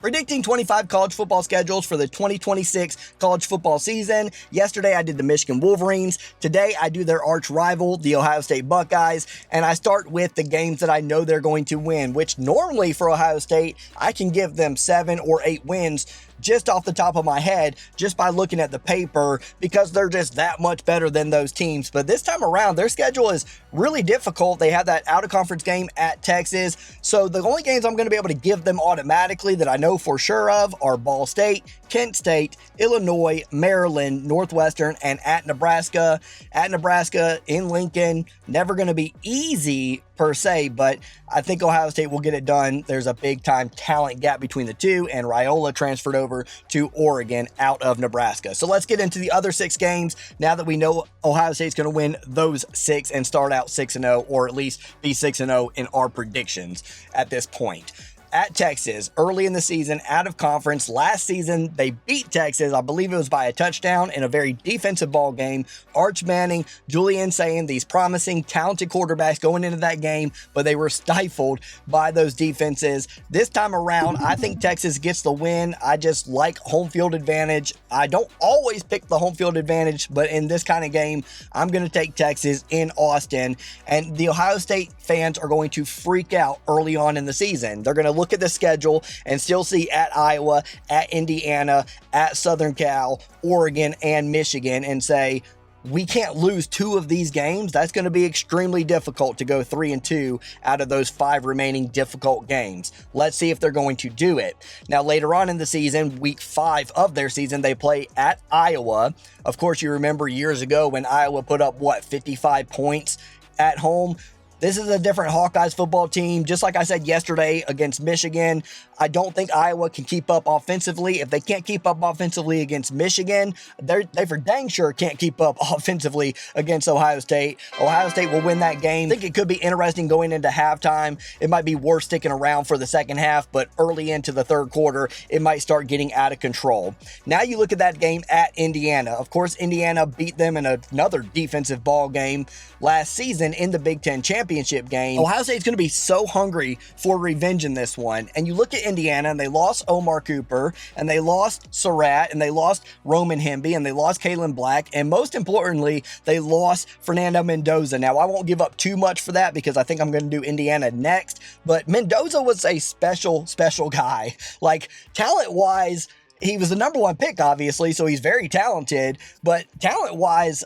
Predicting 25 college football schedules for the 2026 college football season. Yesterday, I did the Michigan Wolverines. Today, I do their arch rival, the Ohio State Buckeyes. And I start with the games that I know they're going to win, which normally for Ohio State, I can give them 7 or 8 wins just off the top of my head, just by looking at the paper, because they're just that much better than those teams. But this time around, their schedule is really difficult. They have that out-of-conference game at Texas. So the only games I'm going to be able to give them automatically that I know for sure of are Ball State, Kent State, Illinois, Maryland, Northwestern, and at Nebraska. At Nebraska, in Lincoln, never going to be easy per se, but I think Ohio State will get it done. There's a big-time talent gap between the two, and Raiola transferred over to Oregon out of Nebraska. So let's get into the other 6 games now that we know Ohio State's going to win those 6 and start out 6-0, or at least be 6-0 in our predictions at this point. At Texas, early in the season, out of conference. Last season, they beat Texas. I believe it was by a touchdown in a very defensive ball game. Arch Manning, Julian saying these promising, talented quarterbacks going into that game, but they were stifled by those defenses. This time around, I think Texas gets the win. I just like home field advantage. I don't always pick the home field advantage, but in this kind of game, I'm going to take Texas in Austin. And the Ohio State fans are going to freak out early on in the season. They're going to look at the schedule and still see at Iowa, at Indiana, at Southern Cal, Oregon, and Michigan and say, we can't lose 2 of these games. That's going to be extremely difficult to go 3-2 out of those 5 remaining difficult games. Let's see if they're going to do it. Now, later on in the season, week 5 of their season, they play at Iowa. Of course, you remember years ago when Iowa put up, 55 points at home. This is a different Hawkeyes football team. Just like I said yesterday against Michigan, I don't think Iowa can keep up offensively. If they can't keep up offensively against Michigan, they for dang sure can't keep up offensively against Ohio State. Ohio State will win that game. I think it could be interesting going into halftime. It might be worth sticking around for the second half, but early into the third quarter, it might start getting out of control. Now you look at that game at Indiana. Of course, Indiana beat them in another defensive ball game last season in the Big Ten Championship game. Ohio State's going to be so hungry for revenge in this one. And you look at Indiana, and they lost Omar Cooper, and they lost Surratt, and they lost Roman Hemby, and they lost Kalen Black, and most importantly, they lost Fernando Mendoza. Now, I won't give up too much for that because I think I'm going to do Indiana next, but Mendoza was a special guy. Like, talent-wise, he was the number 1 pick, obviously, so he's very talented, but talent-wise,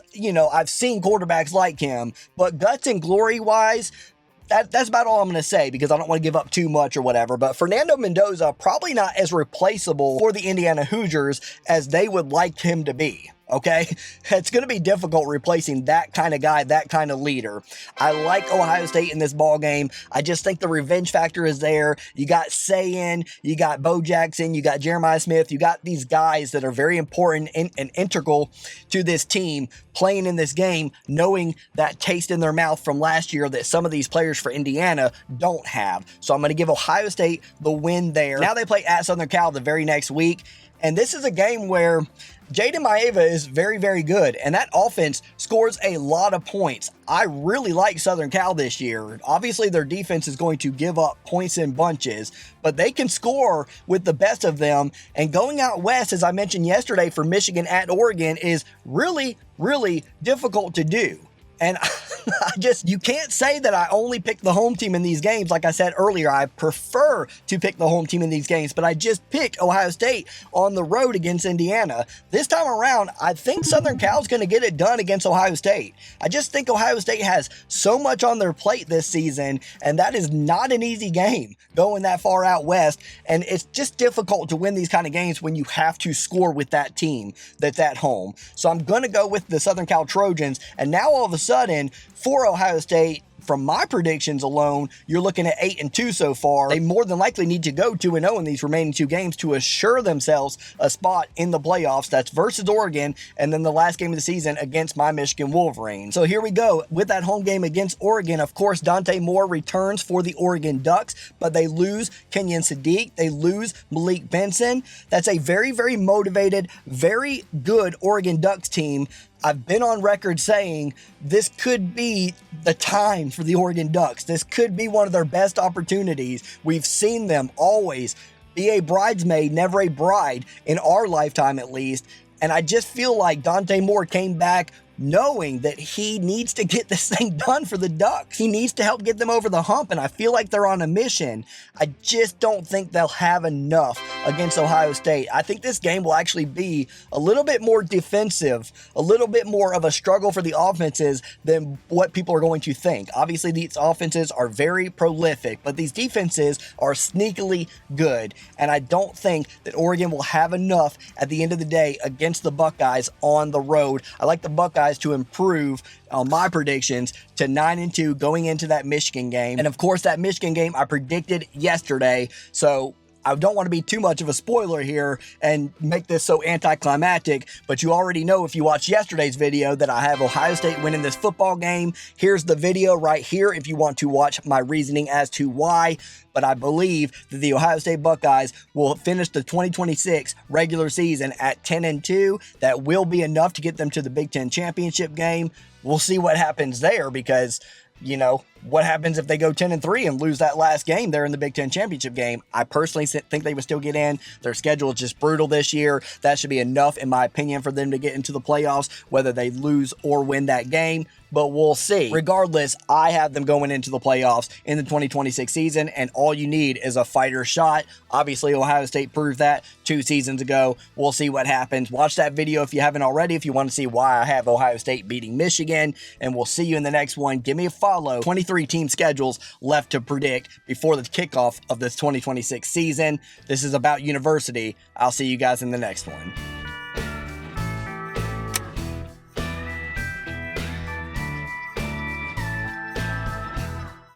I've seen quarterbacks like him, but guts and glory-wise, that's about all I'm going to say because I don't want to give up too much or whatever. But Fernando Mendoza, probably not as replaceable for the Indiana Hoosiers as they would like him to be. Okay, it's going to be difficult replacing that kind of guy, that kind of leader. I like Ohio State in this ball game. I just think the revenge factor is there. You got Sayin, you got Bo Jackson, you got Jeremiah Smith, you got these guys that are very important and integral to this team playing in this game, knowing that taste in their mouth from last year that some of these players for Indiana don't have. So I'm going to give Ohio State the win there. Now they play at Southern Cal the very next week. And this is a game where Jaden Maeva is very, very good, and that offense scores a lot of points. I really like Southern Cal this year. Obviously, their defense is going to give up points in bunches, but they can score with the best of them. And going out west, as I mentioned yesterday, for Michigan at Oregon is really, really difficult to do. And you can't say that I only pick the home team in these games. Like I said earlier, I prefer to pick the home team in these games, but I just picked Ohio State on the road against Indiana. This time around, I think Southern Cal's going to get it done against Ohio State. I just think Ohio State has so much on their plate this season, and that is not an easy game going that far out west. And it's just difficult to win these kind of games when you have to score with that team that's at home. So I'm going to go with the Southern Cal Trojans, and now all of a sudden, for Ohio State, from my predictions alone, you're looking at 8-2 so far. They more than likely need to go 2-0 in these remaining 2 games to assure themselves a spot in the playoffs. That's versus Oregon, and then the last game of the season against my Michigan Wolverines. So here we go. With that home game against Oregon, of course, Dante Moore returns for the Oregon Ducks, but they lose Kenyon Sadiq. They lose Malik Benson. That's a very, very motivated, very good Oregon Ducks team. I've been on record saying this could be the time for the Oregon Ducks. This could be one of their best opportunities. We've seen them always be a bridesmaid, never a bride, in our lifetime at least. And I just feel like Dante Moore came back knowing that he needs to get this thing done for the Ducks. He needs to help get them over the hump, and I feel like they're on a mission. I just don't think they'll have enough against Ohio State. I think this game will actually be a little bit more defensive, a little bit more of a struggle for the offenses than what people are going to think. Obviously, these offenses are very prolific, but these defenses are sneakily good, and I don't think that Oregon will have enough at the end of the day against the Buckeyes on the road. I like the Buckeyes to improve on my predictions to 9-2 going into that Michigan game. And of course, that Michigan game I predicted yesterday. So I don't want to be too much of a spoiler here and make this so anticlimactic, but you already know if you watched yesterday's video that I have Ohio State winning this football game. Here's the video right here if you want to watch my reasoning as to why. But I believe that the Ohio State Buckeyes will finish the 2026 regular season at 10-2. That will be enough to get them to the Big Ten championship game. We'll see what happens there because, you know, what happens if they go 10-3 and lose that last game there in the Big Ten championship game? I personally think they would still get in. Their schedule is just brutal this year. That should be enough, in my opinion, for them to get into the playoffs, whether they lose or win that game. But we'll see. Regardless, I have them going into the playoffs in the 2026 season, and all you need is a fighter shot. Obviously, Ohio State proved that 2 seasons ago. We'll see what happens. Watch that video if you haven't already, if you want to see why I have Ohio State beating Michigan, and we'll see you in the next one. Give me a follow. 23 team schedules left to predict before the kickoff of this 2026 season. This is About University. I'll see you guys in the next one.